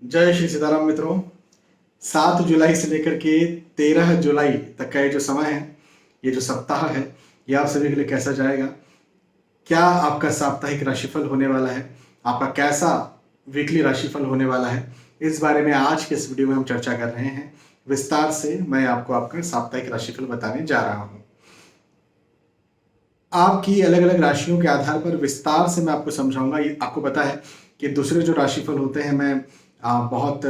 जय श्री सीताराम मित्रों। 7 जुलाई से लेकर के 13 जुलाई तक का ये जो समय है, ये जो सप्ताह है, ये आप सभी के लिए कैसा जाएगा? क्या आपका साप्ताहिक राशिफल होने वाला है? आपका कैसा वीकली राशिफल होने वाला है? इस बारे में आज के इस वीडियो में हम चर्चा कर रहे हैं। विस्तार से मैं आपको आपका साप्ताहिक राशिफल बताने जा रहा हूँ। आपकी अलग अलग राशियों के आधार पर विस्तार से मैं आपको समझाऊंगा। ये आपको पता है कि दूसरे जो राशिफल होते हैं, मैं बहुत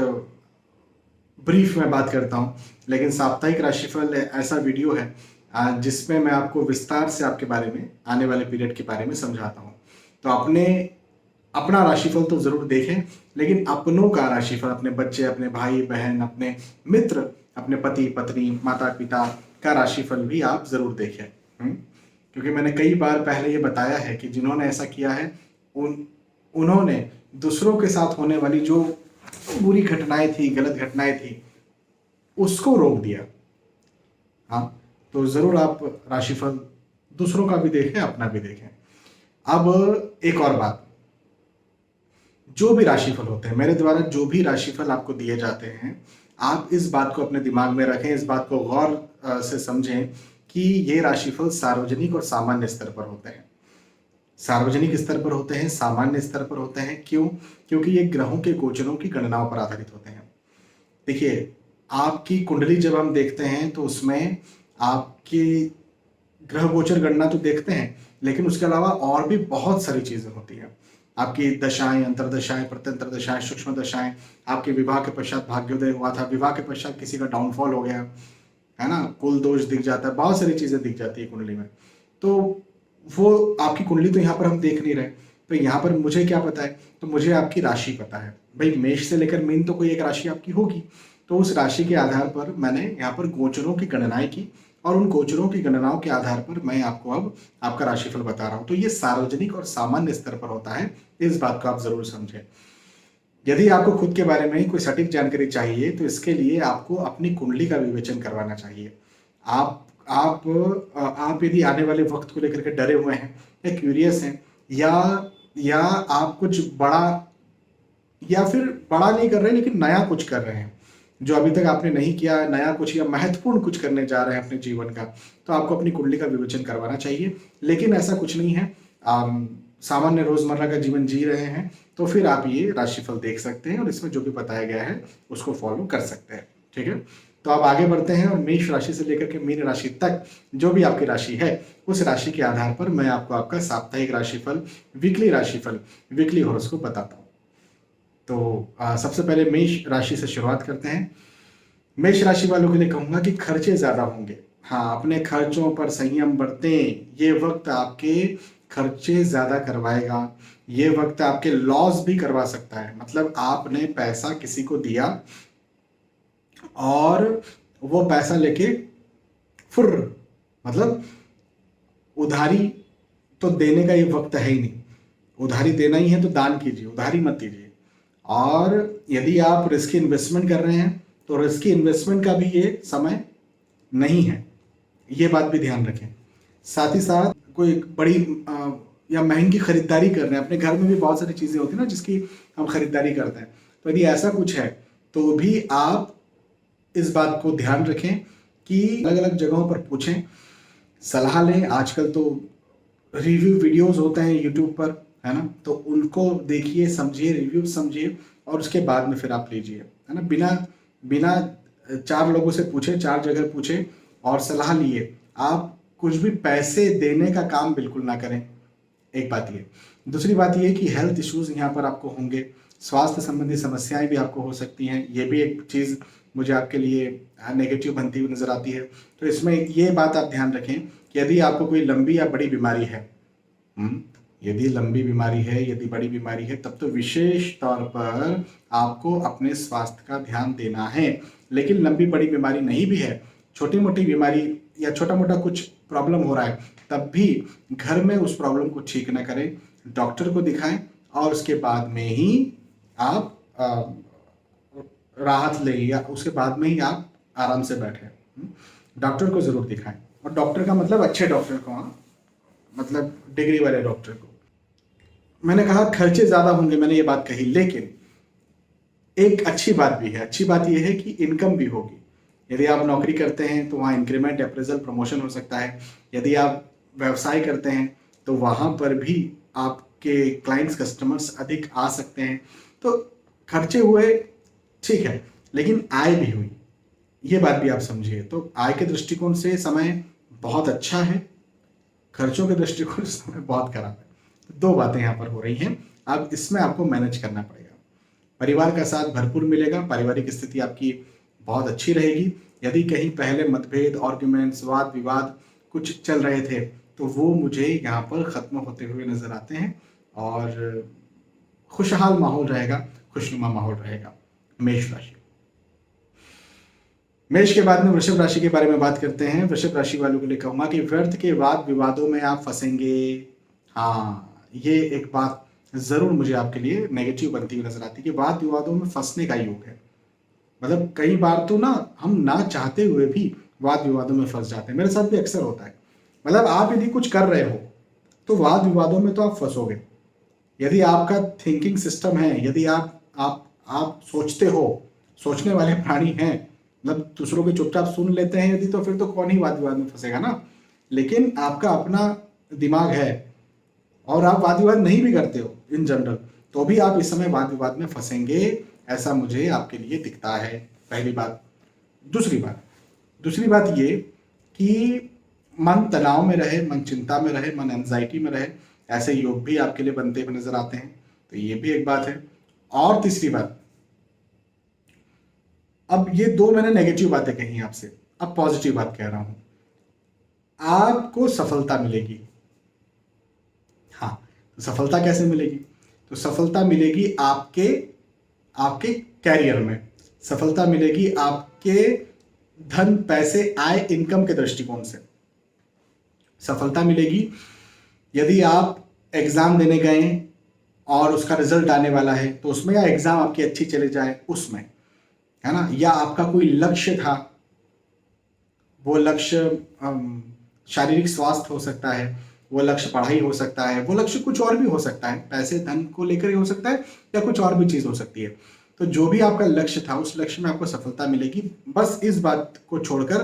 ब्रीफ में बात करता हूँ, लेकिन साप्ताहिक राशिफल ऐसा वीडियो है जिसमें मैं आपको विस्तार से आपके बारे में, आने वाले पीरियड के बारे में समझाता हूँ। तो अपना राशिफल तो जरूर देखें, लेकिन अपनों का राशिफल, अपने बच्चे, अपने भाई बहन, अपने मित्र, अपने पति पत्नी, माता पिता का राशिफल भी आप जरूर देखें। क्योंकि मैंने कई बार पहले ये बताया है कि जिन्होंने ऐसा किया है उन्होंने दूसरों के साथ होने वाली जो बुरी घटनाएं थी, गलत घटनाएं थी, उसको रोक दिया। हाँ, तो जरूर आप राशिफल दूसरों का भी देखें, अपना भी देखें। अब एक और बात, जो भी राशिफल होते हैं, मेरे द्वारा जो भी राशिफल आपको दिए जाते हैं, आप इस बात को अपने दिमाग में रखें, इस बात को गौर से समझें कि ये राशिफल सार्वजनिक और सामान्य स्तर पर होते हैं। सार्वजनिक स्तर पर होते हैं, सामान्य स्तर पर होते हैं। क्यों? क्योंकि ये ग्रहों के गोचरों की गणनाओं पर आधारित होते हैं। देखिए, आपकी कुंडली जब हम देखते हैं तो उसमें आपकी ग्रह गोचर गणना तो देखते हैं, लेकिन उसके अलावा और भी बहुत सारी चीजें होती हैं। आपकी दशाएं, अंतरदशाएं, प्रत्यंतर दशाएं, सूक्ष्म दशाएं, आपके विवाह के पश्चात भाग्योदय हुआ था, विवाह के पश्चात किसी का डाउनफॉल हो गया है ना, कुल दोष दिख जाता है, बहुत सारी चीजें दिख जाती है कुंडली में। तो वो आपकी कुंडली तो यहाँ पर हम देख नहीं रहे, तो यहाँ पर मुझे क्या पता है? तो मुझे आपकी राशि पता है। भाई, मेष से लेकर मीन तो कोई एक राशि आपकी होगी, तो उस राशि के आधार पर मैंने यहाँ पर गोचरों की गणनाएं की, और उन गोचरों की गणनाओं के आधार पर मैं आपको अब आपका राशिफल बता रहा हूं। तो ये सार्वजनिक और सामान्य स्तर पर होता है, इस बात को आप जरूर समझें। यदि आपको खुद के बारे में कोई सटीक जानकारी चाहिए तो इसके लिए आपको अपनी कुंडली का विवेचन करवाना चाहिए। आप यदि आने वाले वक्त को लेकर के डरे हुए हैं या क्यूरियस हैं, या आप कुछ बड़ा या फिर बड़ा नहीं कर रहे लेकिन नया कुछ कर रहे हैं जो अभी तक आपने नहीं किया, नया कुछ या महत्वपूर्ण कुछ करने जा रहे हैं अपने जीवन का, तो आपको अपनी कुंडली का विवेचन करवाना चाहिए। लेकिन ऐसा कुछ नहीं है, सामान्य रोजमर्रा का जीवन जी रहे हैं, तो फिर आप ये राशिफल देख सकते हैं और इसमें जो भी बताया गया है उसको फॉलो कर सकते हैं। ठीक है, तो आप आगे बढ़ते हैं और मेष राशि से लेकर के मीन राशि तक जो भी आपकी राशि है, उस राशि के आधार पर मैं आपको आपका साप्ताहिक राशिफल, वीकली राशिफल, वीकली हॉरोस्कोप बताता हूँ। तो सबसे पहले मेष राशि से शुरुआत करते हैं। मेष राशि वालों के लिए कहूंगा कि खर्चे ज्यादा होंगे। हाँ, अपने खर्चों पर संयम बरतें। ये वक्त आपके खर्चे ज्यादा करवाएगा, ये वक्त आपके लॉस भी करवा सकता है। मतलब आपने पैसा किसी को दिया और वो पैसा लेके फुर, मतलब उधारी तो देने का ये वक्त है ही नहीं। उधारी देना ही है तो दान कीजिए, उधारी मत दीजिए। और यदि आप रिस्की इन्वेस्टमेंट कर रहे हैं तो रिस्की इन्वेस्टमेंट का भी ये समय नहीं है, ये बात भी ध्यान रखें। साथ ही साथ कोई बड़ी या महंगी खरीदारी कर रहे हैं, अपने घर में भी बहुत सारी चीजें होती है ना जिसकी हम खरीदारी करते हैं, तो यदि ऐसा कुछ है तो भी आप इस बात को ध्यान रखें कि अलग अलग जगहों पर पूछें, सलाह लें। आजकल तो रिव्यू वीडियोस होते हैं यूट्यूब पर, है ना, तो उनको देखिए, समझिए, रिव्यू समझिए और उसके बाद में फिर आप लीजिए, है ना। बिना बिना 4 लोगों से पूछे, 4 जगह पूछे और सलाह लिए आप कुछ भी पैसे देने का काम बिल्कुल ना करें। एक बात ये। दूसरी बात ये कि हेल्थ इश्यूज यहाँ पर आपको होंगे, स्वास्थ्य संबंधी समस्याएं भी आपको हो सकती हैं। ये भी एक चीज़ मुझे आपके लिए नेगेटिव बनती हुई नजर आती है। तो इसमें ये बात आप ध्यान रखें कि यदि आपको कोई लंबी या बड़ी बीमारी है, यदि लंबी बीमारी है, यदि बड़ी बीमारी है, तब तो विशेष तौर पर आपको अपने स्वास्थ्य का ध्यान देना है। लेकिन लंबी बड़ी बीमारी नहीं भी है, छोटी मोटी बीमारी या छोटा मोटा कुछ प्रॉब्लम हो रहा है, तब भी घर में उस प्रॉब्लम को ठीक न करें, डॉक्टर को दिखाएं और उसके बाद में ही आप राहत लें, या उसके बाद में ही आप आराम से बैठें। डॉक्टर को जरूर दिखाएं, और डॉक्टर का मतलब अच्छे डॉक्टर को, हाँ, मतलब डिग्री वाले डॉक्टर को। मैंने कहा खर्चे ज्यादा होंगे, मैंने ये बात कही, लेकिन एक अच्छी बात भी है, अच्छी बात यह है कि इनकम भी होगी। यदि आप नौकरी करते हैं तो वहाँ इंक्रीमेंट, अप्रेजल, प्रमोशन हो सकता है। यदि आप व्यवसाय करते हैं तो वहाँ पर भी आपके क्लाइंट्स, कस्टमर्स अधिक आ सकते हैं। तो खर्चे हुए, ठीक है, लेकिन आय भी हुई, ये बात भी आप समझिए। तो आय के दृष्टिकोण से समय बहुत अच्छा है, खर्चों के दृष्टिकोण से समय बहुत खराब है। तो दो बातें यहाँ पर हो रही हैं। अब इसमें आपको मैनेज करना पड़ेगा। परिवार का साथ भरपूर मिलेगा, पारिवारिक स्थिति आपकी बहुत अच्छी रहेगी। यदि कहीं पहले मतभेद, आर्ग्यूमेंट्स, वाद विवाद कुछ चल रहे थे तो वो मुझे यहाँ पर ख़त्म होते हुए नजर आते हैं और खुशहाल माहौल रहेगा, खुशनुमा माहौल रहेगा। मेष राशि। मेष के बाद में वृषभ राशि के बारे में बात करते हैं। वृषभ राशि वालों के लिए कहूंगा कि व्यर्थ के वाद विवादों में आप फंसेंगे। हाँ, ये एक बात जरूर मुझे आपके लिए नेगेटिव बनती हुई नजर आती है कि वाद विवादों में फंसने का योग है। मतलब कई बार तो ना हम ना चाहते हुए भी वाद विवादों में फंस जाते हैं। मेरे साथ भी अक्सर होता है। मतलब आप यदि कुछ कर रहे हो तो वाद विवादों में तो आप फंसोगे। यदि आपका थिंकिंग सिस्टम है, यदि आप सोचते हो, सोचने वाले प्राणी हैं, मतलब दूसरों के चुपचाप सुन लेते हैं यदि, तो फिर तो कौन ही वाद विवाद में फंसेगा ना। लेकिन आपका अपना दिमाग है और आप वाद विवाद नहीं भी करते हो इन जनरल, तो भी आप इस समय वाद विवाद में फंसेंगे, ऐसा मुझे आपके लिए दिखता है। पहली बात। दूसरी बात ये कि मन तनाव में रहे, मन चिंता में रहे, मन एंजाइटी में रहे, ऐसे योग भी आपके लिए बनते हुए नजर आते हैं। तो ये भी एक बात है। और तीसरी बात, अब ये दो मैंने नेगेटिव बातें कही आपसे, अब पॉजिटिव बात कह रहा हूं। आपको सफलता मिलेगी। हाँ, तो सफलता कैसे मिलेगी? तो सफलता मिलेगी आपके आपके कैरियर में, सफलता मिलेगी आपके धन, पैसे, आय, इनकम के दृष्टिकोण से सफलता मिलेगी। यदि आप एग्जाम देने गए और उसका रिजल्ट आने वाला है तो उसमें, या एग्जाम आपकी अच्छी चले जाए उसमें, है ना, या आपका कोई लक्ष्य था, वो लक्ष्य शारीरिक स्वास्थ्य हो सकता है, वो लक्ष्य पढ़ाई हो सकता है, वो लक्ष्य कुछ और भी हो सकता है, पैसे धन को लेकर ही हो सकता है, या कुछ और भी चीज हो सकती है। तो जो भी आपका लक्ष्य था उस लक्ष्य में आपको सफलता मिलेगी। बस इस बात को छोड़कर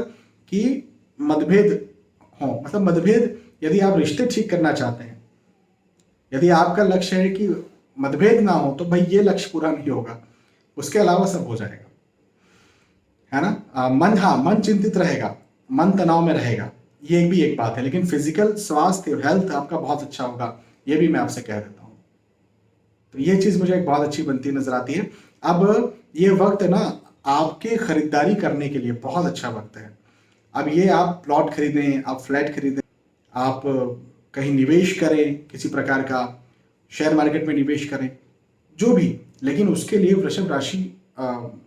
कि मतभेद हो, मतलब मतभेद, यदि आप रिश्ते ठीक करना चाहते हैं, यदि आपका लक्ष्य है कि मतभेद ना हो, तो भाई ये लक्ष्य पूरा नहीं होगा, उसके अलावा सब हो जाएगा, है ना। मन चिंतित रहेगा, मन तनाव में रहेगा, ये भी एक बात है। लेकिन फिजिकल स्वास्थ्य, हेल्थ आपका बहुत अच्छा होगा, ये भी मैं आपसे कह देता हूं। तो ये चीज मुझे एक बहुत अच्छी बनती नजर आती है। अब ये वक्त ना आपके खरीदारी करने के लिए बहुत अच्छा वक्त है। अब ये आप प्लॉट खरीदें, आप फ्लैट खरीदें, आप कहीं निवेश करें, किसी प्रकार का शेयर मार्केट में निवेश करें, जो भी, लेकिन उसके लिए वृषभ राशि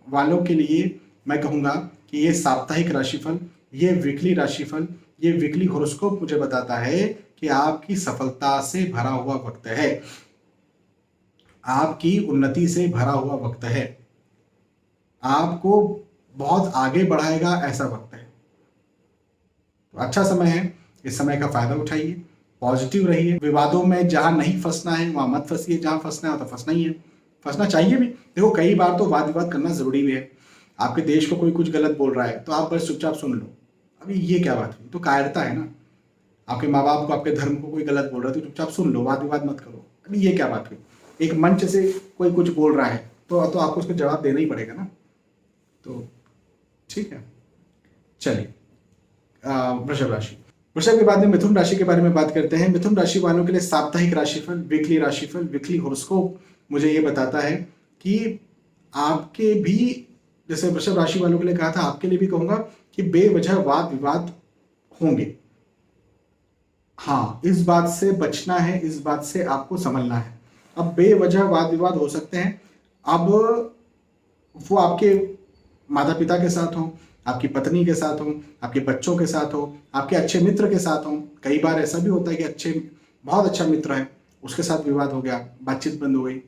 वालों के लिए मैं कहूँगा कि ये साप्ताहिक राशिफल, ये वीकली राशिफल, ये वीकली हॉरोस्कोप मुझे बताता है कि आपकी सफलता से भरा हुआ वक्त है, आपकी उन्नति से भरा हुआ वक्त है, आपको बहुत आगे बढ़ाएगा ऐसा वक्त है। तो अच्छा समय है, इस समय का फायदा उठाइए, पॉजिटिव रहिए। विवादों में जहां नहीं फंसना है वहां मत फंसिए, जहां फंसना है तो फंसना ही है, फंसना चाहिए भी। देखो कई बार तो वाद विवाद करना जरूरी भी है। आपके देश को कोई कुछ गलत बोल रहा है तो आप बस चुपचाप सुन लो, अभी ये क्या बात हुई, तो कायरता है ना। आपके माँ बाप को, आपके धर्म को कोई गलत बोल रहा है तो चुपचाप सुन लो, वाद विवाद मत करो, अभी ये क्या बात हुई। एक मंच से कोई कुछ बोल रहा है तो आपको उसको जवाब देना ही पड़ेगा ना। तो ठीक है, चलिए वृषभ राशि। वृषभ के बाद में मिथुन राशि के बारे में बात करते हैं। मिथुन राशि वालों के लिए साप्ताहिक राशिफल, वीकली हॉरोस्कोप मुझे ये बताता है कि आपके भी, जैसे वृषभ राशि वालों के लिए कहा था, आपके लिए भी कहूंगा कि बेवजह वाद विवाद होंगे। हाँ, इस बात से बचना है, इस बात से आपको संभलना है। अब बेवजह वाद विवाद हो सकते हैं, अब वो आपके माता पिता के साथ हो, आपकी पत्नी के साथ हो, आपके बच्चों के साथ हो, आपके अच्छे मित्र के साथ हो। कई बार ऐसा भी होता है कि बहुत अच्छा मित्र है, उसके साथ विवाद हो गया, बातचीत बंद हो गई।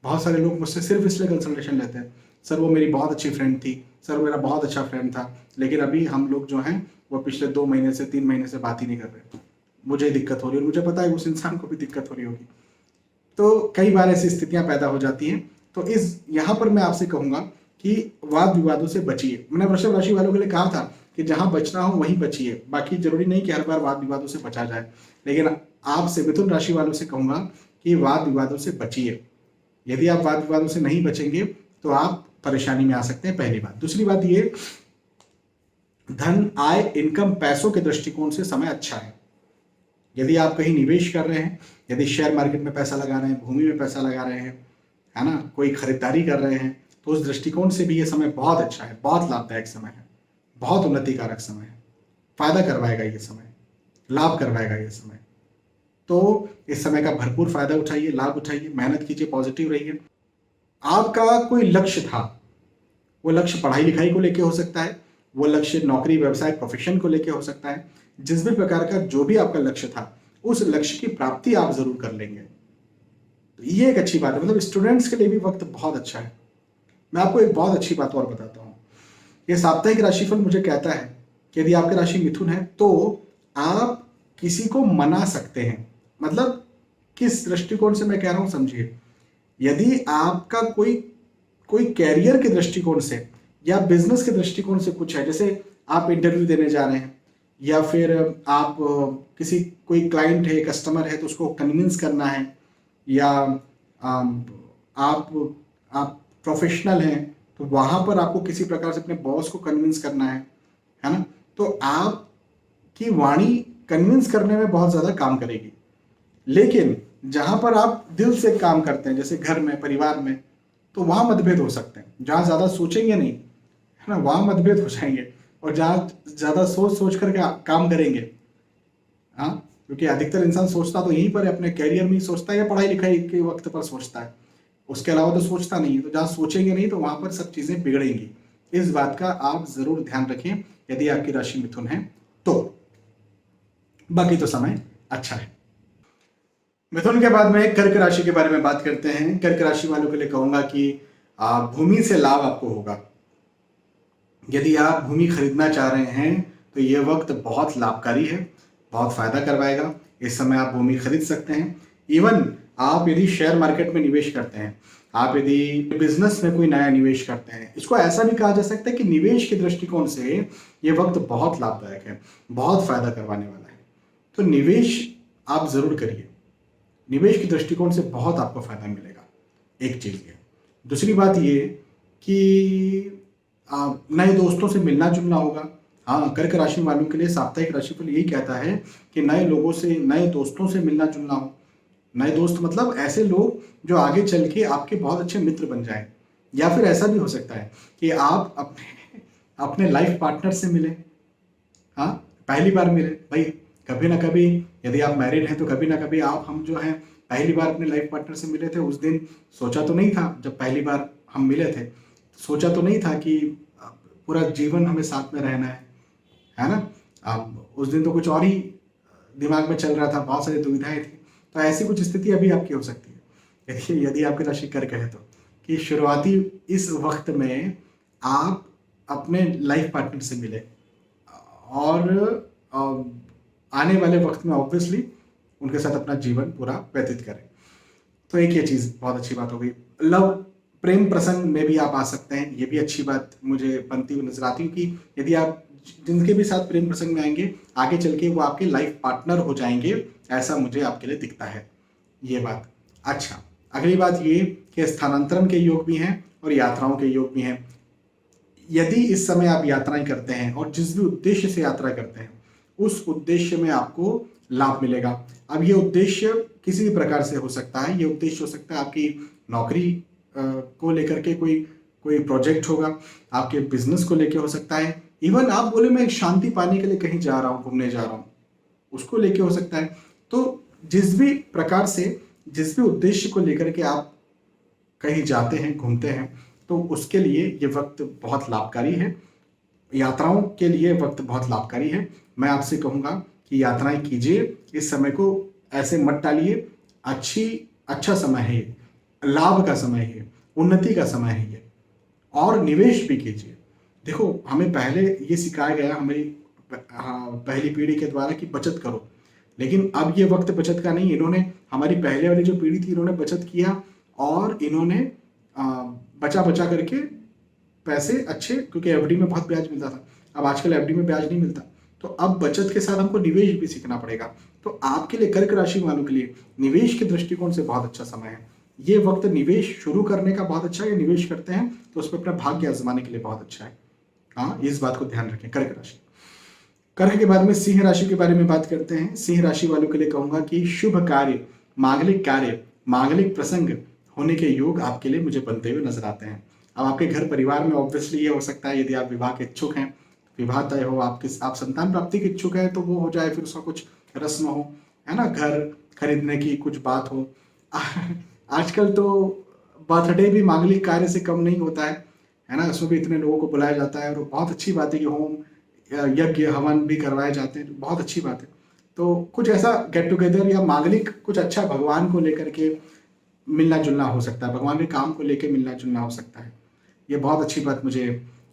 बहुत सारे लोग मुझसे सिर्फ इसलिए कंसल्टेशन लेते हैं, सर वो मेरी बहुत अच्छी फ्रेंड थी, सर मेरा बहुत अच्छा फ्रेंड था, लेकिन अभी हम लोग जो हैं वो पिछले 2 महीने से 3 महीने से बात ही नहीं कर रहे, मुझे दिक्कत हो रही है और मुझे पता है उस इंसान को भी दिक्कत हो रही होगी। तो कई बार ऐसी स्थितियां पैदा हो जाती हैं, तो इस यहाँ पर मैं आपसे कहूंगा कि वाद विवादों से बचिए। मैंने वृषभ राशि वालों के लिए कहा था कि जहां बचना हो वहीं बचिए, बाकी जरूरी नहीं कि हर बार वाद विवादों से बचा जाए। लेकिन आपसे मिथुन राशि वालों से कहूंगा कि वाद विवादों से बचिए। यदि आप वाद विवादों से नहीं बचेंगे तो आप परेशानी में आ सकते हैं, पहली बात। दूसरी बात ये, धन आय इनकम पैसों के दृष्टिकोण से समय अच्छा है। यदि आप कहीं निवेश कर रहे हैं, यदि शेयर मार्केट में पैसा लगा रहे हैं, भूमि में पैसा लगा रहे हैं, है ना, कोई खरीदारी कर रहे हैं, तो उस दृष्टिकोण से भी ये समय बहुत अच्छा है, बहुत लाभदायक समय है, बहुत उन्नतिकारक समय है, फायदा करवाएगा ये समय, लाभ करवाएगा ये समय। तो इस समय का भरपूर फायदा उठाइए, लाभ उठाइए, मेहनत कीजिए, पॉजिटिव रहिए। आपका कोई लक्ष्य था, वो लक्ष्य पढ़ाई लिखाई को लेके हो सकता है, वो लक्ष्य नौकरी व्यवसाय प्रोफेशन को लेके हो सकता है। जिस भी प्रकार का जो भी आपका लक्ष्य था, उस लक्ष्य की प्राप्ति आप जरूर कर लेंगे। तो ये एक अच्छी बात है, मतलब स्टूडेंट्स के लिए भी वक्त बहुत अच्छा है। मैं आपको एक बहुत अच्छी बात और बताता हूँ। ये साप्ताहिक राशिफल मुझे कहता है कि यदि आपकी राशि मिथुन है तो आप किसी को मना सकते हैं। मतलब किस दृष्टिकोण से मैं कह रहा हूं, समझिए। यदि आपका कोई कोई कैरियर के दृष्टिकोण से या बिजनेस के दृष्टिकोण से कुछ है, जैसे आप इंटरव्यू देने जा रहे हैं, या फिर आप किसी कोई क्लाइंट है, कस्टमर है, तो उसको कन्विंस करना है, या आप आप प्रोफेशनल हैं, तो वहां पर आपको किसी प्रकार से अपने बॉस को कन्विंस करना है ना, तो आपकी वाणी कन्विंस करने में बहुत ज्यादा काम करेगी। लेकिन जहां पर आप दिल से काम करते हैं, जैसे घर में, परिवार में, तो वहां मतभेद हो सकते हैं। जहां ज्यादा सोचेंगे नहीं, है ना, वहां मतभेद हो जाएंगे। और जहां ज्यादा सोच सोच करके काम करेंगे, हाँ, क्योंकि अधिकतर इंसान सोचता तो यहीं पर है, अपने कैरियर में ही सोचता है या पढ़ाई लिखाई के वक्त पर सोचता है, उसके अलावा तो सोचता नहीं है। तो जहां सोचेंगे नहीं, तो वहां पर सब चीजें बिगड़ेंगी। इस बात का आप जरूर ध्यान रखें यदि आपकी राशि मिथुन है तो। बाकी तो समय अच्छा है। मिथुन के बाद में कर्क राशि के बारे में बात करते हैं। कर्क राशि वालों के लिए कहूंगा कि भूमि से लाभ आपको होगा। यदि आप भूमि खरीदना चाह रहे हैं तो ये वक्त बहुत लाभकारी है, बहुत फायदा करवाएगा। इस समय आप भूमि खरीद सकते हैं। इवन आप यदि शेयर मार्केट में निवेश करते हैं, आप यदि बिजनेस में कोई नया निवेश करते हैं, इसको ऐसा भी कहा जा सकता है कि निवेश के दृष्टिकोण से ये वक्त बहुत लाभदायक है, बहुत फायदा करवाने वाला है। तो निवेश आप जरूर करिए, निवेश के दृष्टिकोण से बहुत आपको फायदा मिलेगा। एक चीज ये। दूसरी बात ये कि नए दोस्तों से मिलना जुलना होगा। हाँ, कर्क राशि वालों के लिए साप्ताहिक राशिफल यही कहता है कि नए लोगों से, नए दोस्तों से मिलना जुलना हो। नए दोस्त मतलब ऐसे लोग जो आगे चल के आपके बहुत अच्छे मित्र बन जाएं। या फिर ऐसा भी हो सकता है कि आप अपने लाइफ पार्टनर से मिले। हाँ, पहली बार मिले भाई, कभी ना कभी, यदि आप मैरिड हैं तो कभी ना कभी हम जो हैं पहली बार अपने लाइफ पार्टनर से मिले थे। उस दिन सोचा तो नहीं था, जब पहली बार हम मिले थे, सोचा तो नहीं था कि पूरा जीवन हमें साथ में रहना है ना। उस दिन तो कुछ और ही दिमाग में चल रहा था, बहुत सारी दुविधाएं थी। तो ऐसी कुछ स्थिति अभी आपकी हो सकती है यदि आपकी राशि कर्क है तो, कि शुरुआती इस वक्त में आप अपने लाइफ पार्टनर से मिले और आने वाले वक्त में ऑब्वियसली उनके साथ अपना जीवन पूरा व्यतीत करें। तो एक ये चीज बहुत अच्छी बात हो गई। लव प्रेम प्रसंग में भी आप आ सकते हैं, ये भी अच्छी बात मुझे बनती हुई नजर आती है कि यदि आप जिनके भी साथ प्रेम प्रसंग में आएंगे, आगे चल के वो आपके लाइफ पार्टनर हो जाएंगे, ऐसा मुझे आपके लिए दिखता है ये बात। अच्छा, अगली बात ये कि स्थानांतरण के योग भी हैं और यात्राओं के योग भी हैं। यदि इस समय आप यात्राएं करते हैं और जिस भी उद्देश्य से यात्रा करते हैं, उस उद्देश्य में आपको लाभ मिलेगा। अब ये उद्देश्य किसी भी प्रकार से हो सकता है। ये उद्देश्य हो सकता है आपकी नौकरी को लेकर के कोई प्रोजेक्ट होगा, आपके बिजनेस को लेकर हो सकता है, इवन आप बोले मैं शांति पाने के लिए कहीं जा रहा हूँ, घूमने जा रहा हूँ, उसको लेके हो सकता है। तो जिस भी प्रकार से, जिस भी उद्देश्य को लेकर के आप कहीं जाते हैं, घूमते हैं, तो उसके लिए ये वक्त बहुत लाभकारी है। यात्राओं के लिए वक्त बहुत लाभकारी है। मैं आपसे कहूंगा कि यात्राएं कीजिए, इस समय को ऐसे मत टालिए। अच्छा समय है ये, लाभ का समय है, उन्नति का समय है ये। और निवेश भी कीजिए। देखो, हमें पहले ये सिखाया गया हमारी पहली पीढ़ी के द्वारा कि बचत करो, लेकिन अब ये वक्त बचत का नहीं। इन्होंने, हमारी पहले वाली जो पीढ़ी थी, इन्होंने बचत किया और इन्होंने बचा बचा करके पैसे अच्छे, क्योंकि एफडी में बहुत ब्याज मिलता था, अब आजकल एफडी में ब्याज नहीं मिलता, तो अब बचत के साथ हमको निवेश भी सीखना पड़ेगा। तो आपके लिए, कर्क राशि वालों के लिए निवेश के दृष्टिकोण से बहुत अच्छा समय है। ये वक्त निवेश शुरू करने का बहुत अच्छा है, निवेश करते हैं तो उस पर अपना भाग्य आजमाने के लिए बहुत अच्छा है। हाँ, इस बात को ध्यान रखें। कर्क राशि, कर्क के बाद में सिंह राशि के बारे में बात करते हैं। सिंह राशि वालों के लिए कहूंगा कि शुभ कार्य, मांगलिक प्रसंग होने के योग आपके लिए मुझे बनते हुए नजर आते हैं। अब आपके घर परिवार में ऑब्वियसली ये हो सकता है, यदि आप विवाह के इच्छुक हैं, विवाह तय हो, आप संतान प्राप्ति के इच्छुक है तो वो हो जाए, फिर उसका कुछ रस्म हो, है ना, घर खरीदने की कुछ बात हो। आजकल तो बर्थडे भी मांगलिक कार्य से कम नहीं होता है ना, उसमें भी इतने लोगों को बुलाया जाता है, और बहुत अच्छी बात है कि होम यज्ञ हवन भी करवाए जाते हैं, बहुत अच्छी बात है। तो कुछ ऐसा गेट टुगेदर या मांगलिक कुछ अच्छा भगवान को लेकर के मिलना जुलना हो सकता है, भगवान के काम को लेकर मिलना जुलना हो सकता है। ये बहुत अच्छी बात मुझे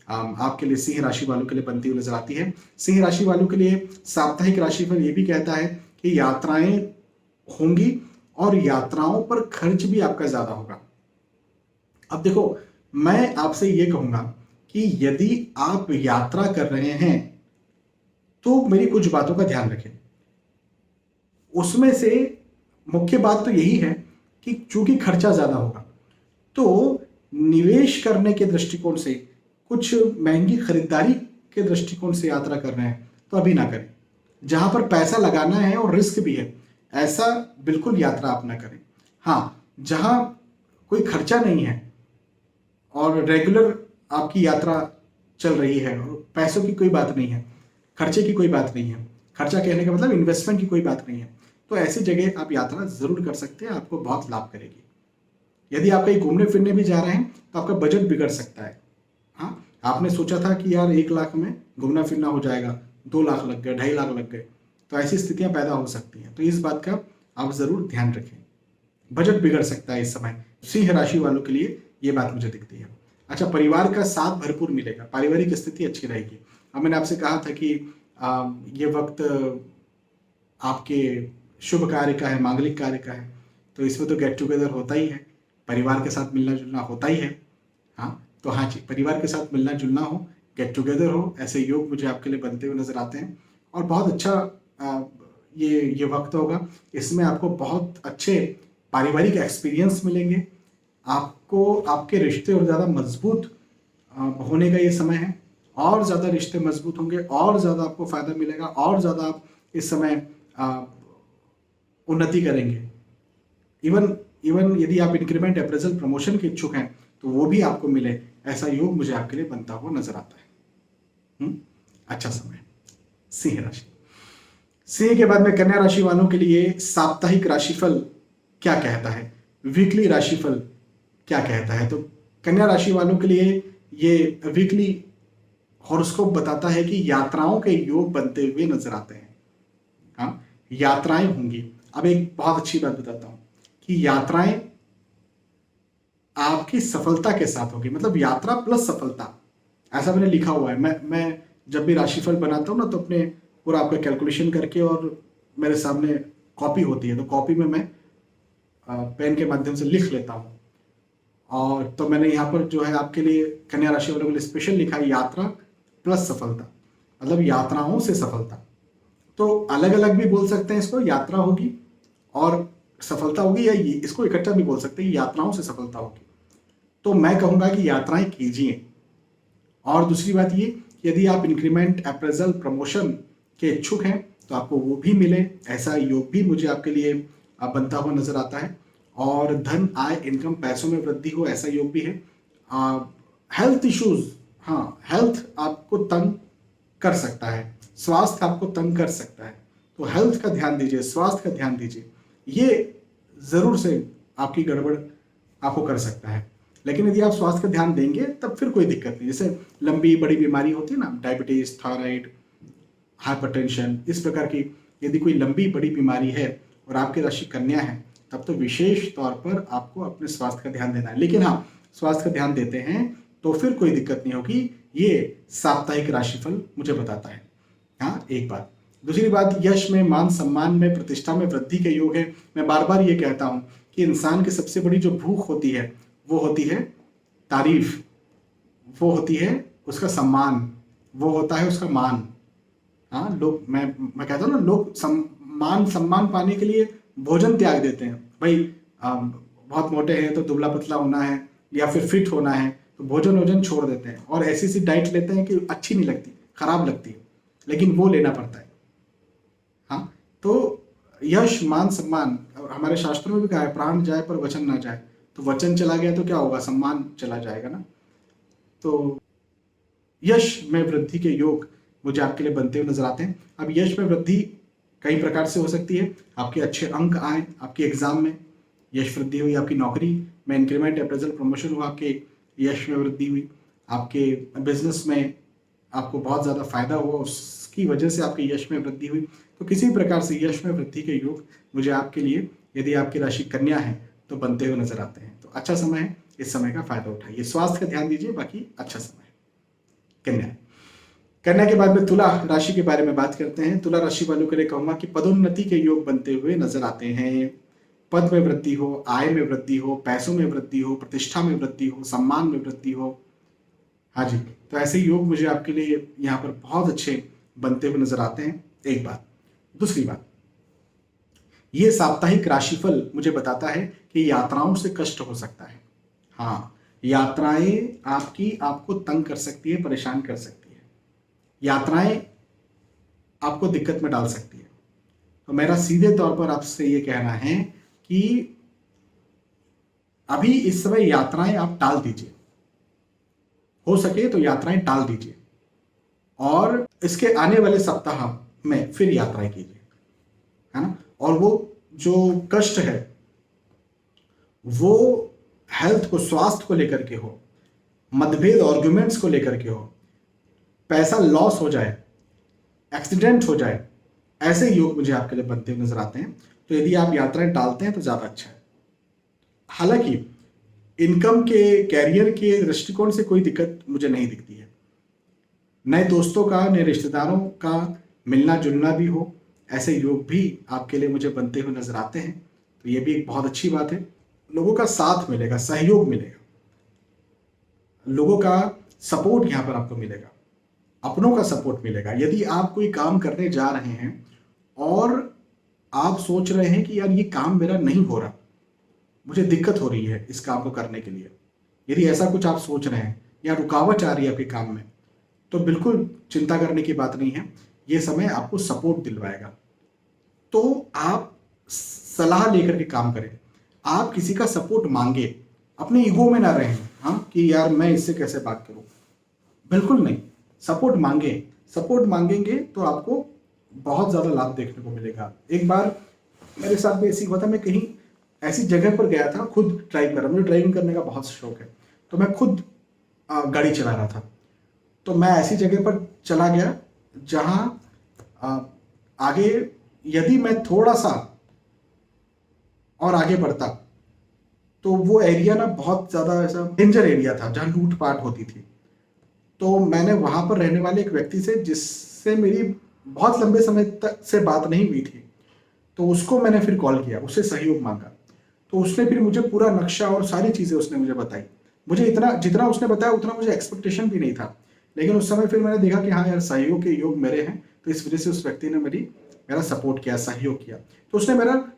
आपके लिए सिंह राशि वालों के लिए बनती हुई नजर आती है। सिंह राशि वालों के लिए साप्ताहिक राशिफल ये भी कहता है कि यात्राएं होंगी और यात्राओं पर खर्च भी आपका ज्यादा होगा। अब देखो, मैं आपसे ये कहूंगा कि यदि आप यात्रा कर रहे हैं तो मेरी कुछ बातों का ध्यान रखें। उसमें से मुख्य बात तो यही है कि चूंकि खर्चा ज्यादा होगा, तो निवेश करने के दृष्टिकोण से, कुछ महंगी खरीदारी के दृष्टिकोण से यात्रा कर रहे हैं तो अभी ना करें। जहां पर पैसा लगाना है और रिस्क भी है, ऐसा बिल्कुल यात्रा आप ना करें। हाँ, जहां कोई खर्चा नहीं है और रेगुलर आपकी यात्रा चल रही है और पैसों की कोई बात नहीं है, खर्चे की कोई बात नहीं है, खर्चा कहने का मतलब इन्वेस्टमेंट की कोई बात नहीं है, तो ऐसी जगह आप यात्रा जरूर कर सकते हैं, आपको बहुत लाभ करेगी। यदि आप कहीं घूमने फिरने भी जा रहे हैं तो आपका बजट बिगड़ सकता है। हाँ, आपने सोचा था कि यार 1 लाख में घूमना फिरना हो जाएगा, 2 लाख लग गए, 2.5 लाख लग गए, तो ऐसी स्थितियां पैदा हो सकती हैं। तो इस बात का आप जरूर ध्यान रखें, बजट बिगड़ सकता है इस समय। सिंह राशि वालों के लिए ये बात मुझे दिखती है। अच्छा, परिवार का साथ भरपूर मिलेगा, पारिवारिक स्थिति अच्छी रहेगी। अब मैंने आपसे कहा था कि ये वक्त आपके शुभ कार्य का है, मांगलिक कार्य का है, तो इसमें तो गेट टुगेदर होता ही है, परिवार के साथ मिलना जुलना होता ही है। हाँ, तो हाँ जी, परिवार के साथ मिलना जुलना हो, गेट टुगेदर हो, ऐसे योग मुझे आपके लिए बनते हुए नजर आते हैं। और बहुत अच्छा ये वक्त होगा, इसमें आपको बहुत अच्छे पारिवारिक एक्सपीरियंस मिलेंगे, आपको आपके रिश्ते और ज़्यादा मजबूत होने का ये समय है, और ज़्यादा रिश्ते मजबूत होंगे, और ज़्यादा आपको फायदा मिलेगा, और ज़्यादा आप इस समय उन्नति करेंगे। इवन यदि आप इंक्रीमेंट, अप्रेजल, प्रमोशन के इच्छुक हैं तो वो भी आपको मिले, ऐसा योग मुझे आपके लिए बनता हुआ नजर आता है। अच्छा समय। सिंह राशि, सिंह के बाद में कन्या राशि वालों के लिए साप्ताहिक राशिफल क्या कहता है, वीकली राशिफल क्या कहता है। तो कन्या राशि वालों के लिए ये वीकली हॉरोस्कोप बताता है कि यात्राओं के योग बनते हुए नजर आते हैं। हाँ, यात्राएं होंगी। अब एक बहुत अच्छी बात बताता हूं कि यात्राएं आपकी सफलता के साथ होगी, मतलब यात्रा प्लस सफलता, ऐसा मैंने लिखा हुआ है। मैं जब भी राशिफल बनाता हूँ ना, तो अपने पूरा आपका कैलकुलेशन करके, और मेरे सामने कॉपी होती है, तो कॉपी में मैं पेन के माध्यम से लिख लेता हूँ। और तो मैंने यहाँ पर जो है आपके लिए, कन्या राशि वालों के लिए स्पेशल लिखा है यात्रा प्लस सफलता, मतलब यात्राओं से सफलता। तो अलग अलग भी बोल सकते हैं इसको, यात्रा होगी और सफलता होगी, या इसको इकट्ठा भी बोल सकते हैं, यात्राओं से सफलता होगी। तो मैं कहूंगा कि यात्राएं कीजिए। और दूसरी बात ये, यदि आप इंक्रीमेंट, अप्रेजल, प्रमोशन के इच्छुक हैं तो आपको वो भी मिले, ऐसा योग भी मुझे आपके लिए बनता हुआ नजर आता है। और धन, आय, इनकम, पैसों में वृद्धि हो, ऐसा योग भी है। हेल्थ इश्यूज, हाँ, हेल्थ आपको तंग कर सकता है, स्वास्थ्य आपको तंग कर सकता है, तो हेल्थ का ध्यान दीजिए, स्वास्थ्य का ध्यान दीजिए। ये जरूर से आपकी गड़बड़ आपको कर सकता है, लेकिन यदि आप स्वास्थ्य का ध्यान देंगे तब फिर कोई दिक्कत नहीं। जैसे लंबी बड़ी बीमारी होती है ना, डायबिटीज, थायराइड, हाइपरटेंशन, इस प्रकार की यदि कोई लंबी बड़ी बीमारी है और आपकी राशि कन्या है, तब तो विशेष तौर पर आपको अपने स्वास्थ्य का ध्यान देना है। लेकिन हाँ, स्वास्थ्य का ध्यान देते हैं तो फिर कोई दिक्कत नहीं होगी, ये साप्ताहिक राशिफल मुझे बताता है। हाँ, एक बात। दूसरी बात, यश में, मान सम्मान में, प्रतिष्ठा में वृद्धि के योग है। मैं बार बार ये कहता हूं कि इंसान की सबसे बड़ी जो भूख होती है वो होती है तारीफ, वो होती है उसका सम्मान, वो होता है उसका मान। हाँ, लोग, मैं कहता हूँ ना, लोग सम्मान सम्मान पाने के लिए भोजन त्याग देते हैं। भाई बहुत मोटे हैं तो दुबला पतला होना है, या फिर फिट होना है तो भोजन वोजन छोड़ देते हैं और ऐसी सी डाइट लेते हैं कि अच्छी नहीं लगती, खराब लगती है, लेकिन वो लेना पड़ता है। हाँ, तो यश मान सम्मान, और हमारे शास्त्रों में भी कहा है प्राण जाए पर वचन ना जाए। तो वचन चला गया तो क्या होगा, सम्मान चला जाएगा ना। तो यश में वृद्धि के योग मुझे आपके लिए बनते हुए नजर आते हैं। अब यश में वृद्धि कई प्रकार से हो सकती है। आपके अच्छे अंक आए, आपके एग्जाम में यश वृद्धि हुई, आपकी नौकरी में इंक्रीमेंट अप्रेजल प्रमोशन हुआ, आपके यश में वृद्धि हुई, आपके बिजनेस में आपको बहुत ज़्यादा फायदा हुआ, उसकी वजह से आपके यश में वृद्धि हुई। तो किसी प्रकार से यश में वृद्धि के योग मुझे आपके लिए, यदि आपकी राशि कन्या है, तो बनते हुए नजर आते हैं। तो अच्छा समय है, इस समय का फायदा उठाइए, स्वास्थ्य का ध्यान दीजिए, बाकी अच्छा समय है। कन्या, कन्या के बाद में तुला राशि के बारे में बात करते हैं। तुला राशि वालों के लिए कहूंगा कि पदोन्नति के योग बनते हुए नजर आते हैं। पद में वृद्धि हो, आय में वृद्धि हो, पैसों में वृद्धि हो, प्रतिष्ठा में वृद्धि हो, सम्मान में वृद्धि हो। हाँ जी, तो ऐसे योग मुझे आपके लिए यहाँ पर बहुत अच्छे बनते हुए नजर आते हैं। एक बात। दूसरी बात, ये साप्ताहिक राशिफल मुझे बताता है कि यात्राओं से कष्ट हो सकता है। हाँ, यात्राएं आपको तंग कर सकती है, परेशान कर सकती है, यात्राएं आपको दिक्कत में डाल सकती है। तो मेरा सीधे तौर पर आपसे ये कहना है कि अभी इस समय यात्राएं आप टाल दीजिए, हो सके तो यात्राएं टाल दीजिए, और इसके आने वाले सप्ताह में फिर यात्राएं कीजिए, है ना। और वो जो कष्ट है वो हेल्थ को, स्वास्थ्य को लेकर के हो, मतभेद आर्गुमेंट्स को लेकर के हो, पैसा लॉस हो जाए, एक्सीडेंट हो जाए, ऐसे योग मुझे आपके लिए बनते हुए नजर आते हैं। तो यदि आप यात्राएं टालते हैं तो ज्यादा अच्छा है। हालांकि इनकम के, कैरियर के दृष्टिकोण से कोई दिक्कत मुझे नहीं दिखती है। नए दोस्तों का, नए रिश्तेदारों का मिलना जुलना भी हो, ऐसे योग भी आपके लिए मुझे बनते हुए नजर आते हैं। तो ये भी एक बहुत अच्छी बात है। लोगों का साथ मिलेगा, सहयोग मिलेगा, लोगों का सपोर्ट यहाँ पर आपको मिलेगा, अपनों का सपोर्ट मिलेगा। यदि आप कोई काम करने जा रहे हैं और आप सोच रहे हैं कि यार ये काम मेरा नहीं हो रहा, मुझे दिक्कत हो रही है इस काम को करने के लिए, यदि ऐसा कुछ आप सोच रहे हैं या रुकावट आ रही है आपके काम में, तो बिल्कुल चिंता करने की बात नहीं है। ये समय आपको सपोर्ट दिलवाएगा। तो आप सलाह लेकर के काम करें, आप किसी का सपोर्ट मांगे, अपने ईगो में ना रहें। हाँ, कि यार मैं इससे कैसे बात करूं, बिल्कुल नहीं। सपोर्ट मांगे, सपोर्ट मांगेंगे तो आपको बहुत ज़्यादा लाभ देखने को मिलेगा। एक बार मेरे साथ भी ऐसी हुआ था, मैं कहीं ऐसी जगह पर गया था, खुद ड्राइव कर रहा, मुझे ड्राइविंग करने का बहुत शौक है, तो मैं खुद गाड़ी चला रहा था। तो मैं ऐसी जगह पर चला गया जहाँ आगे, यदि मैं थोड़ा सा और आगे बढ़ता तो वो एरिया ना बहुत ज़्यादा ऐसा डेंजर एरिया था जहाँ लूटपाट होती थी। तो मैंने वहाँ पर रहने वाले एक व्यक्ति से, जिससे मेरी बहुत लंबे समय तक से बात नहीं हुई थी, तो उसको मैंने फिर कॉल किया, उससे सहयोग मांगा। तो उसने फिर मुझे पूरा नक्शा और सारी चीज़ें उसने मुझे बताई। मुझे इतना, जितना उसने बताया उतना मुझे एक्सपेक्टेशन भी नहीं था, लेकिन उस समय फिर मैंने देखा कि हाँ यार, सहयोग के योग मेरे हैं। तो इस वजह से उस व्यक्ति ने मेरा सपोर्ट किया, सहयोग किया। तो उसने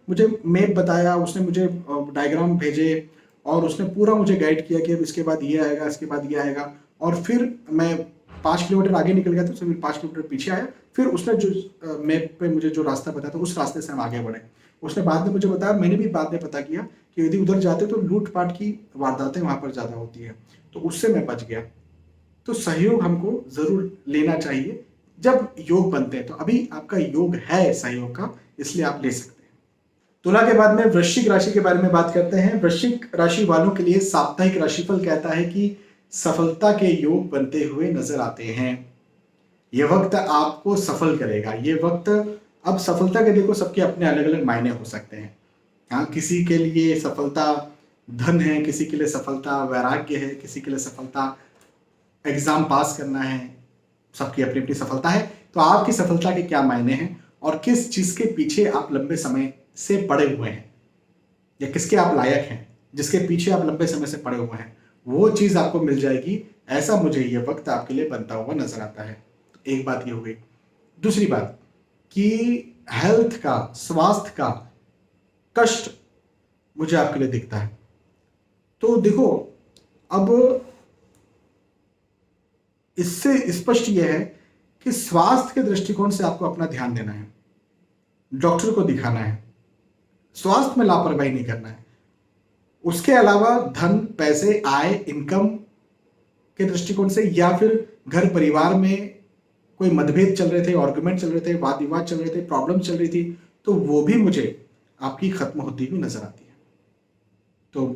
मुझे मैप बताया, उसने मुझे डायग्राम भेजे, और उसने पूरा मुझे गाइड किया कि अब इसके बाद ये आएगा, इसके बाद ये आएगा। और फिर मैं 5 किलोमीटर आगे निकल गया, तो फिर 5 किलोमीटर पीछे आया। फिर उसने जो मैप पे मुझे जो रास्ता बताया था, उस रास्ते से हम आगे बढ़े। उसने बाद में मुझे बताया, मैंने भी बाद में पता किया कि यदि उधर जाते तो लूटपाट की वारदातें वहाँ पर ज़्यादा होती है, तो उससे मैं बच गया। तो सहयोग हमको ज़रूर लेना चाहिए जब योग बनते हैं। तो अभी आपका योग है सहयोग का, इसलिए आप ले सकते हैं। तुला के बाद में वृश्चिक राशि के बारे में बात करते हैं। वृश्चिक राशि वालों के लिए साप्ताहिक राशिफल कहता है कि सफलता के योग बनते हुए नजर आते हैं। ये वक्त आपको सफल करेगा। ये वक्त, अब सफलता के देखो सबके अपने अलग अलग मायने हो सकते हैं। हाँ, किसी के लिए सफलता धन है, किसी के लिए सफलता वैराग्य है, किसी के लिए सफलता एग्जाम पास करना है। सबकी अपनी अपनी सफलता है। तो आपकी सफलता के क्या मायने हैं, और किस चीज के पीछे आप लंबे समय से पड़े हुए हैं, या किसके आप लायक हैं, जिसके पीछे आप लंबे समय से पड़े हुए हैं, वो चीज़ आपको मिल जाएगी, ऐसा मुझे ये वक्त आपके लिए बनता हुआ नजर आता है। तो एक बात ये हो गई। दूसरी बात कि हेल्थ का, स्वास्थ्य का कष्ट मुझे आपके लिए दिखता है। तो देखो, अब इससे स्पष्ट यह है कि स्वास्थ्य के दृष्टिकोण से आपको अपना ध्यान देना है, डॉक्टर को दिखाना है, स्वास्थ्य में लापरवाही नहीं करना है। उसके अलावा धन, पैसे, आय, इनकम के दृष्टिकोण से, या फिर घर परिवार में कोई मतभेद चल रहे थे, आर्गुमेंट चल रहे थे, वाद विवाद चल रहे थे, प्रॉब्लम चल रही थी, तो वो भी मुझे आपकी खत्म होती हुई नजर आती है। तो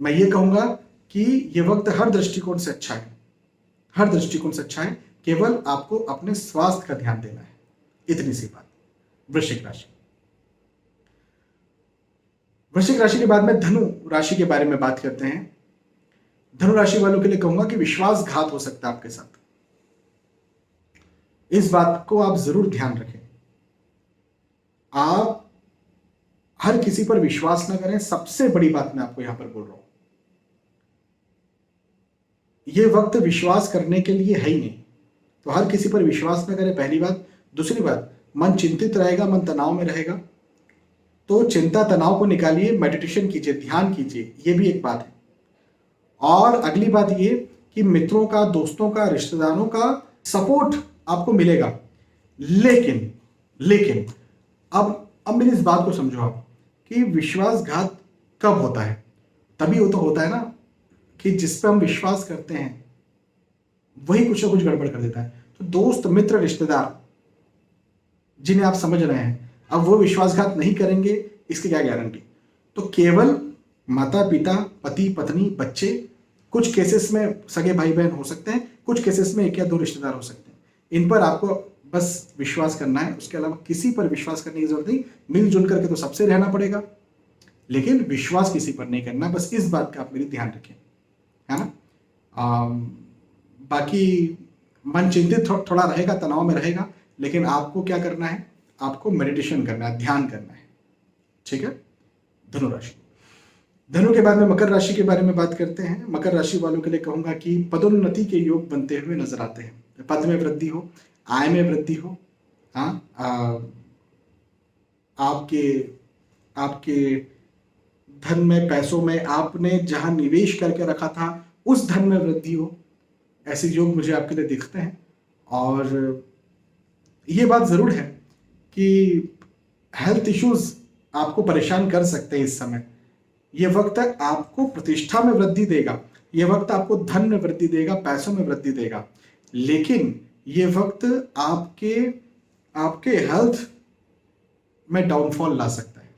मैं ये कहूंगा कि ये वक्त हर दृष्टिकोण से अच्छा है, हर दृष्टिकोण से अच्छा है। केवल आपको अपने स्वास्थ्य का ध्यान देना है, इतनी सी बात। वृश्चिक राशि। वृश्चिक राशि के बाद में धनु राशि के बारे में बात करते हैं। धनु राशि वालों के लिए कहूंगा कि विश्वासघात हो सकता है आपके साथ। इस बात को आप जरूर ध्यान रखें। आप हर किसी पर विश्वास ना करें, सबसे बड़ी बात मैं आपको यहां पर बोल रहा हूं। यह वक्त विश्वास करने के लिए है ही नहीं, तो हर किसी पर विश्वास ना करें, पहली बात। दूसरी बात, मन चिंतित रहेगा, मन तनाव में रहेगा, तो चिंता तनाव को निकालिए, मेडिटेशन कीजिए, ध्यान कीजिए, ये भी एक बात है। और अगली बात ये कि मित्रों का, दोस्तों का, रिश्तेदारों का सपोर्ट आपको मिलेगा। लेकिन अब मेरी इस बात को समझो आप कि विश्वासघात कब होता है? तभी वो तो होता है ना कि जिस पे हम विश्वास करते हैं वही कुछ ना कुछ गड़बड़ कर देता है। तो दोस्त, मित्र, रिश्तेदार जिन्हें आप समझ रहे हैं, अब वो विश्वासघात नहीं करेंगे, इसकी क्या गारंटी? तो केवल माता पिता, पति पत्नी, बच्चे, कुछ केसेस में सगे भाई बहन हो सकते हैं, कुछ केसेस में एक या दो रिश्तेदार हो सकते हैं। इन पर आपको बस विश्वास करना है, उसके अलावा किसी पर विश्वास करने की जरूरत नहीं। मिलजुल करके तो सबसे रहना पड़ेगा, लेकिन विश्वास किसी पर नहीं करना। बस इस बात का आप मेरी ध्यान रखें, है ना। बाकी मन चिंतित थोड़ा रहेगा, तनाव में रहेगा, लेकिन आपको क्या करना है? आपको मेडिटेशन करना है, ध्यान करना है, ठीक है। धनु राशि। धनु के बाद में मकर राशि के बारे में बात करते हैं। मकर राशि वालों के लिए कहूंगा कि पदोन्नति के योग बनते हुए नजर आते हैं। पद में वृद्धि हो, आय में वृद्धि हो, हाँ, आपके धन में, पैसों में, आपने जहां निवेश करके रखा था उस धन में वृद्धि हो, ऐसे योग मुझे आपके लिए दिखते हैं। और ये बात जरूर है कि हेल्थ इश्यूज आपको परेशान कर सकते हैं इस समय। ये वक्त आपको प्रतिष्ठा में वृद्धि देगा, ये वक्त आपको धन में वृद्धि देगा, पैसों में वृद्धि देगा, लेकिन ये वक्त आपके हेल्थ में डाउनफॉल ला सकता है।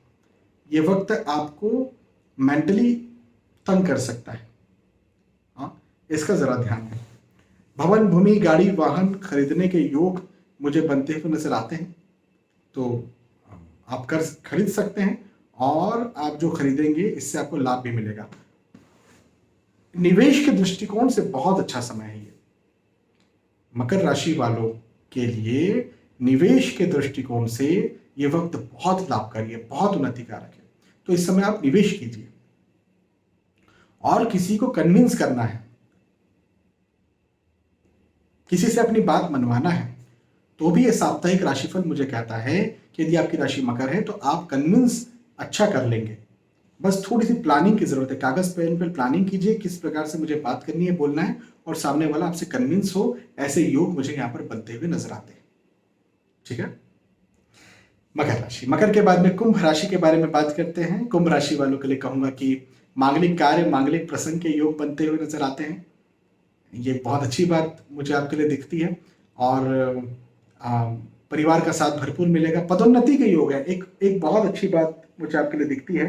ये वक्त आपको मेंटली तंग कर सकता है, हाँ, इसका जरा ध्यान है। भवन, भूमि, गाड़ी, वाहन खरीदने के योग मुझे बनते हुए नजर आते हैं, तो आप खरीद सकते हैं, और आप जो खरीदेंगे इससे आपको लाभ भी मिलेगा। निवेश के दृष्टिकोण से बहुत अच्छा समय है ये। मकर राशि वालों के लिए निवेश के दृष्टिकोण से ये वक्त बहुत लाभकारी है, बहुत उन्नतिकारक है। तो इस समय आप निवेश कीजिए। और किसी को कन्विंस करना है, किसी से अपनी बात मनवाना है, तो भी ये साप्ताहिक राशिफल मुझे कहता है कि यदि आपकी राशि मकर है तो आप कन्विंस अच्छा कर लेंगे। बस थोड़ी सी प्लानिंग की जरूरत है, कागज पेन पर प्लानिंग कीजिए, किस प्रकार से मुझे बात करनी है, बोलना है, और सामने वाला आपसे कन्विंस हो, ऐसे योग मुझे यहां पर बनते हुए नजर आते हैं, ठीक है। मकर राशि। मकर के बाद में कुंभ राशि के बारे में बात करते हैं। कुंभ राशि वालों के लिए कहूंगा कि मांगलिक कार्य, मांगलिक प्रसंग के योग बनते हुए नजर आते हैं। ये बहुत अच्छी बात मुझे आपके लिए दिखती है। और परिवार का साथ भरपूर मिलेगा। पदोन्नति के योग है, एक बहुत अच्छी बात मुझे आपके लिए दिखती है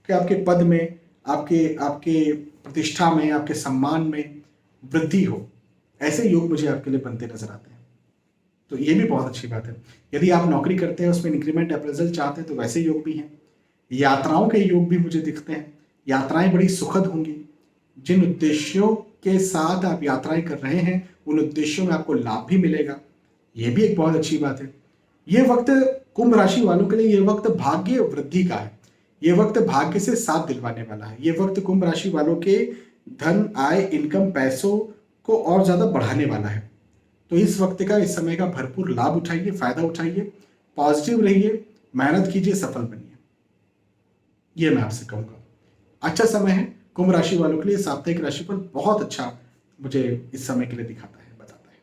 कि आपके पद में, आपके प्रतिष्ठा में, आपके सम्मान में वृद्धि हो, ऐसे योग मुझे आपके लिए बनते नजर आते हैं। तो ये भी बहुत अच्छी बात है। यदि आप नौकरी करते हैं, उसमें इंक्रीमेंट, अप्रेजल चाहते हैं, तो वैसे योग भी हैं। यात्राओं के योग भी मुझे दिखते हैं। यात्राएं बड़ी सुखद होंगी। जिन उद्देश्यों के साथ आप यात्राएं कर रहे हैं, उन उद्देश्यों में आपको लाभ भी मिलेगा। ये भी एक बहुत अच्छी बात है। ये वक्त कुंभ राशि वालों के लिए ये वक्त भाग्य वृद्धि का है। ये वक्त भाग्य से साथ दिलवाने वाला है। ये वक्त कुंभ राशि वालों के धन, आय, इनकम, पैसों को और ज्यादा बढ़ाने वाला है। तो इस वक्त का, इस समय का भरपूर लाभ उठाइए, फायदा उठाइए, पॉजिटिव रहिए, मेहनत कीजिए, सफल बनिए। ये मैं आपसे कहूंगा। अच्छा समय है कुंभ राशि वालों के लिए। साप्ताहिक राशिफल बहुत अच्छा मुझे इस समय के लिए दिखाता है, बताता है।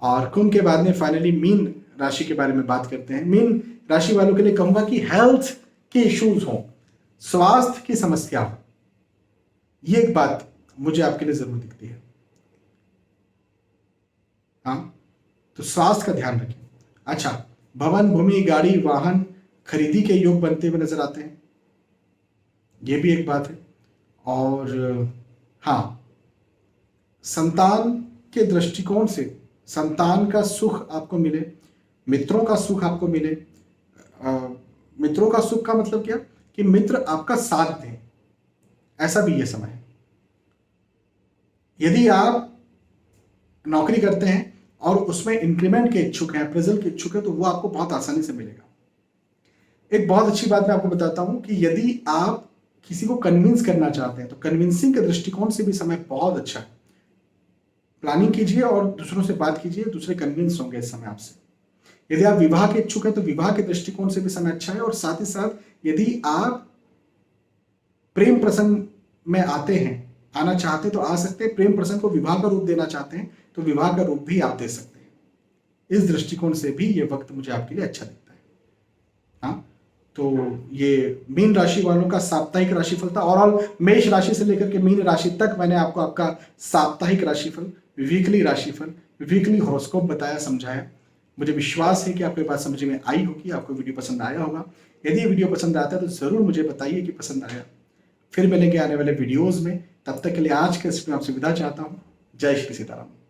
और कुंभ के बाद में फाइनली मीन राशि के बारे में बात करते हैं। मीन राशि वालों के लिए कहूंगा कि हेल्थ के इश्यूज हो, स्वास्थ्य की समस्या हो, ये एक बात मुझे आपके लिए जरूर दिखती है। हाँ, तो स्वास्थ्य का ध्यान रखें। अच्छा, भवन, भूमि, गाड़ी, वाहन खरीदी के योग बनते हुए नजर आते हैं, ये भी एक बात है। और हाँ, संतान के दृष्टिकोण से संतान का सुख आपको मिले, मित्रों का सुख आपको मिले। मित्रों का सुख का मतलब क्या कि मित्र आपका साथ दें, ऐसा भी ये समय है। यदि आप नौकरी करते हैं और उसमें इंक्रीमेंट के इच्छुक हैं, अप्रेजल के इच्छुक हैं, तो वो आपको बहुत आसानी से मिलेगा। एक बहुत अच्छी बात मैं आपको बताता हूं कि यदि आप किसी को कन्विंस करना चाहते हैं तो कन्विंसिंग के दृष्टिकोण से भी समय बहुत अच्छा है। प्लानिंग कीजिए और दूसरों से बात कीजिए, दूसरे कन्विंस होंगे इस समय आपसे। यदि आप विवाह के इच्छुक हैं तो विवाह के दृष्टिकोण से भी समय अच्छा है। और साथ ही साथ यदि आप प्रेम प्रसंग में आते हैं, आना चाहते हैं तो आ सकते हैं। प्रेम प्रसंग को विवाह का रूप देना चाहते हैं तो विवाह का रूप भी आप दे सकते हैं। इस दृष्टिकोण से भी ये वक्त मुझे आपके लिए अच्छा दिखता है। हाँ, तो ये मीन राशि वालों का साप्ताहिक राशिफल था। ओवरऑल मेष राशि से लेकर के मीन राशि तक मैंने आपको आपका साप्ताहिक राशिफल, वीकली राशिफल, वीकली हॉरोस्कोप बताया, समझाया। मुझे विश्वास है कि आपके पास समझ में आई होगी, आपको वीडियो पसंद आया होगा। यदि ये वीडियो पसंद आता है तो जरूर मुझे बताइए कि पसंद आया। फिर मिलेंगे आने वाले वीडियोज में। तब तक के लिए आज के इसमें आपसे विदा चाहता हूँ। जय श्री सीताराम।